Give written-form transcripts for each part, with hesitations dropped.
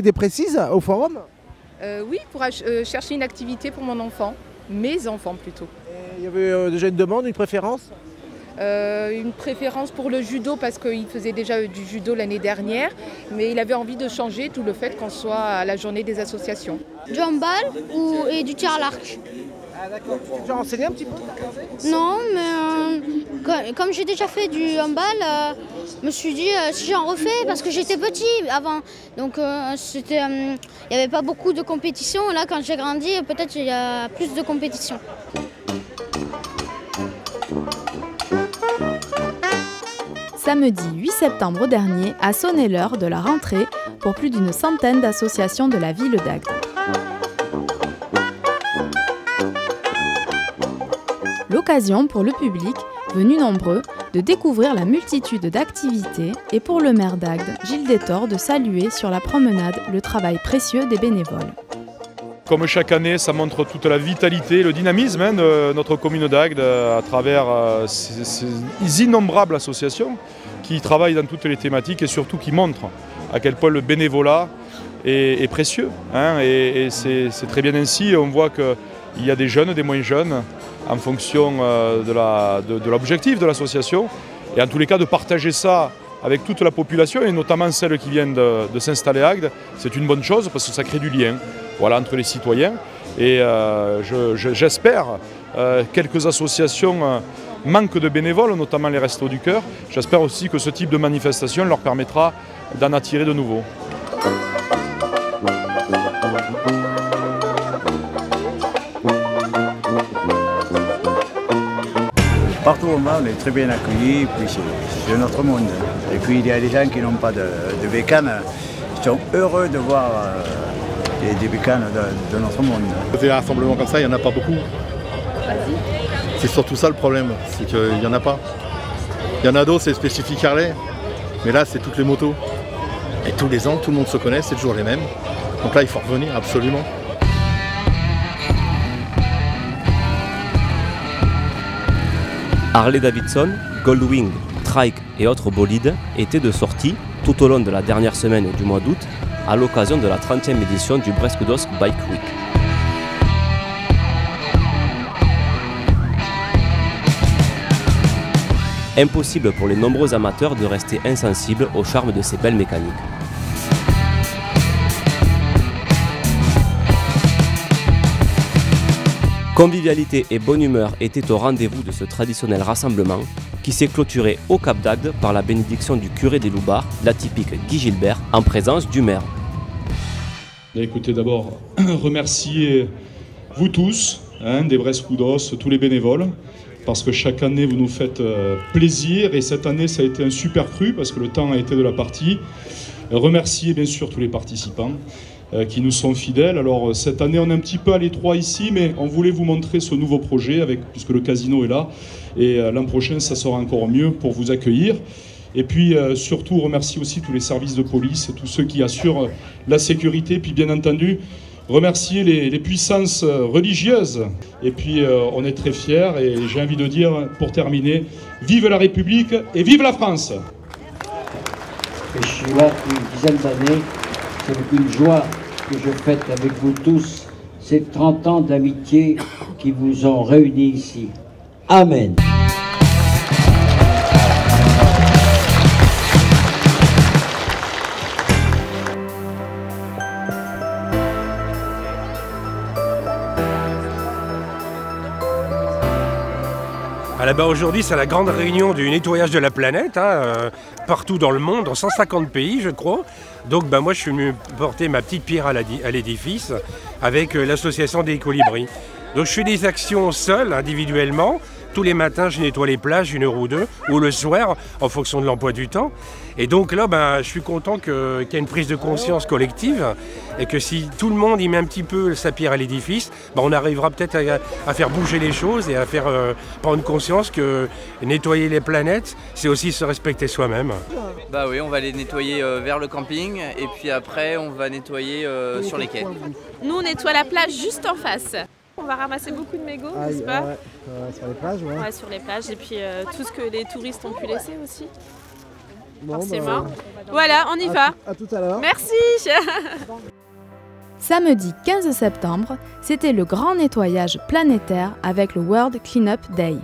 idées précises au forum? Oui, pour chercher une activité pour mon enfant, mes enfants plutôt. Il y avait déjà une demande, une préférence? Une préférence pour le judo parce qu'il faisait déjà du judo l'année dernière, mais il avait envie de changer, tout le fait qu'on soit à la journée des associations. Du handball et du tir à l'arc. Ah d'accord, tu t'es déjà renseigné un petit peu? Non, mais comme j'ai déjà fait du handball, je me suis dit si j'en refais, parce que j'étais petit avant, donc il n'y avait pas beaucoup de compétitions. Là, quand j'ai grandi, peut-être il y a plus de compétitions. Samedi 8 septembre dernier a sonné l'heure de la rentrée pour plus d'une centaine d'associations de la ville d'Agde. L'occasion pour le public, venu nombreux, de découvrir la multitude d'activités et pour le maire d'Agde, Gilles Détor, de saluer sur la promenade le travail précieux des bénévoles. Comme chaque année, ça montre toute la vitalité, le dynamisme de notre commune d'Agde à travers ces innombrables associations qui travaillent dans toutes les thématiques et surtout qui montrent à quel point le bénévolat est précieux. Et c'est très bien ainsi. On voit qu'il y a des jeunes, des moins jeunes, en fonction de l'objectif de l'association. Et en tous les cas, de partager ça avec toute la population et notamment celles qui viennent de s'installer à Agde, c'est une bonne chose parce que ça crée du lien. Voilà, entre les citoyens. Et j'espère, quelques associations manquent de bénévoles, notamment les Restos du Cœur. J'espère aussi que ce type de manifestation leur permettra d'en attirer de nouveaux. Partout où on va, on est très bien accueillis, puis c'est notre monde. Et puis il y a des gens qui n'ont pas de bécane, qui sont heureux de voir des bécanes de notre monde. Des rassemblements comme ça, il n'y en a pas beaucoup. C'est surtout ça le problème, c'est qu'il n'y en a pas. Il y en a d'autres, c'est spécifique Harley, mais là c'est toutes les motos. Et tous les ans, tout le monde se connaît, c'est toujours les mêmes. Donc là, il faut revenir absolument. Harley-Davidson, Goldwing, Trike et autres bolides étaient de sortie tout au long de la dernière semaine du mois d'août à l'occasion de la 30e édition du Breskudosk Bike Week. Impossible pour les nombreux amateurs de rester insensibles au charme de ces belles mécaniques. Convivialité et bonne humeur étaient au rendez-vous de ce traditionnel rassemblement qui s'est clôturé au Cap d'Agde par la bénédiction du curé des Loubards, l'atypique Guy Gilbert, en présence du maire. Écoutez, d'abord, remercier vous tous, des Breskudos, tous les bénévoles, parce que chaque année vous nous faites plaisir et cette année ça a été un super cru parce que le temps a été de la partie. Remercier bien sûr tous les participants qui nous sont fidèles. Alors cette année on est un petit peu à l'étroit ici, mais on voulait vous montrer ce nouveau projet puisque le casino est là et l'an prochain ça sera encore mieux pour vous accueillir. Et puis surtout remercier aussi tous les services de police, tous ceux qui assurent la sécurité, puis bien entendu remercier les puissances religieuses. Et puis on est très fiers et j'ai envie de dire pour terminer, vive la République et vive la France. Et je suis là depuis une dizaine d'années, c'est avec une joie que je fête avec vous tous ces 30 ans d'amitié qui vous ont réunis ici. Amen. Aujourd'hui, c'est la grande réunion du nettoyage de la planète, partout dans le monde, dans 150 pays, je crois. Donc moi, je suis venu porter ma petite pierre à l'édifice avec l'association des colibris. Donc je fais des actions seul, individuellement. Tous les matins, je nettoie les plages, 1 heure ou 2, ou le soir, en fonction de l'emploi du temps. Et donc là, je suis content qu'il y ait une prise de conscience collective et que si tout le monde y met un petit peu sa pierre à l'édifice, on arrivera peut-être à faire bouger les choses et à faire prendre conscience que nettoyer les planètes, c'est aussi se respecter soi-même. Bah oui, on va les nettoyer vers le camping et puis après, on va nettoyer sur les quais. Nous, on nettoie la plage juste en face. On va ramasser beaucoup de mégots, n'est-ce pas? Sur les plages, ouais. Ouais, sur les plages et puis tout ce que les touristes ont pu laisser aussi. Bon, forcément. Voilà, on y va. À tout à l'heure. Merci. Samedi 15 septembre, c'était le grand nettoyage planétaire avec le World Cleanup Day.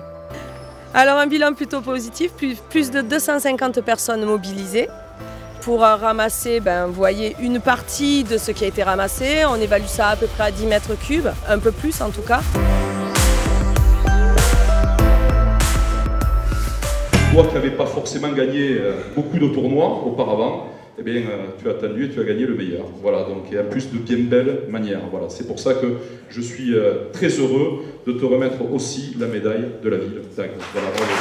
Alors un bilan plutôt positif, plus de 250 personnes mobilisées pour ramasser, vous voyez, une partie de ce qui a été ramassé. On évalue ça à peu près à 10 mètres cubes, un peu plus en tout cas. Toi qui n'avais pas forcément gagné beaucoup de tournois auparavant, eh bien, tu as attendu et tu as gagné le meilleur. Voilà, donc, et en plus de bien belle manière. Voilà, c'est pour ça que je suis très heureux de te remettre aussi la médaille de la ville. Voilà, bravo.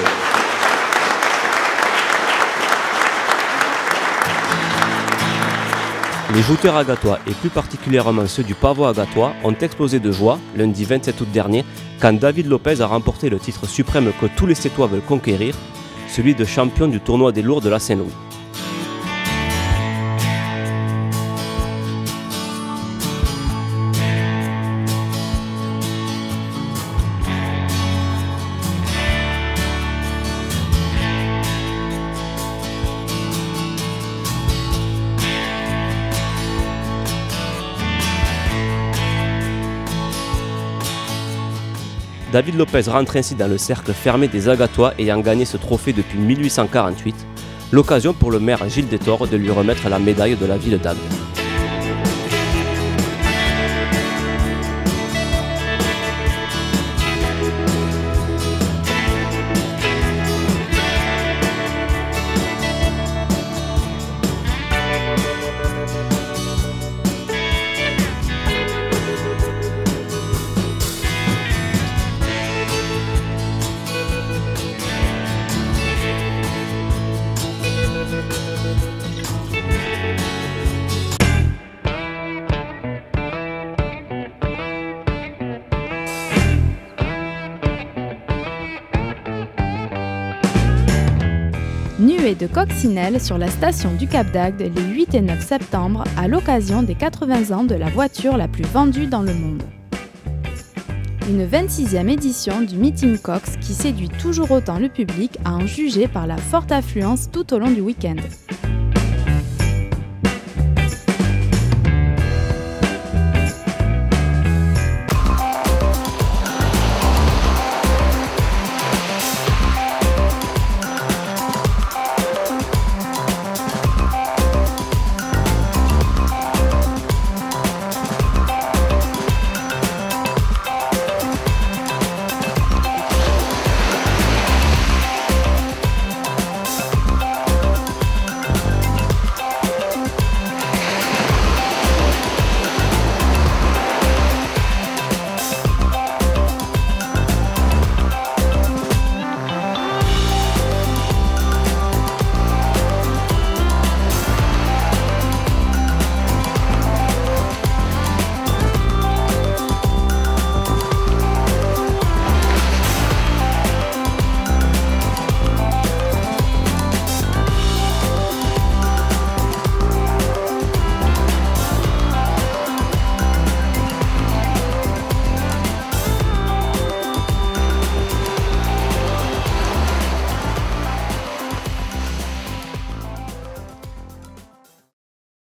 Les jouteurs agatois, et plus particulièrement ceux du pavot agatois, ont explosé de joie lundi 27 août dernier quand David Lopez a remporté le titre suprême que tous les Sétois veulent conquérir, celui de champion du tournoi des lourds de la Saint-Louis. David Lopez rentre ainsi dans le cercle fermé des Agatois ayant gagné ce trophée depuis 1848, l'occasion pour le maire Gilles Détord de lui remettre la médaille de la ville d'Agde. Nuée de coccinelles sur la station du Cap d'Agde les 8 et 9 septembre à l'occasion des 80 ans de la voiture la plus vendue dans le monde. Une 26e édition du Meeting Cox qui séduit toujours autant le public à en juger par la forte affluence tout au long du week-end.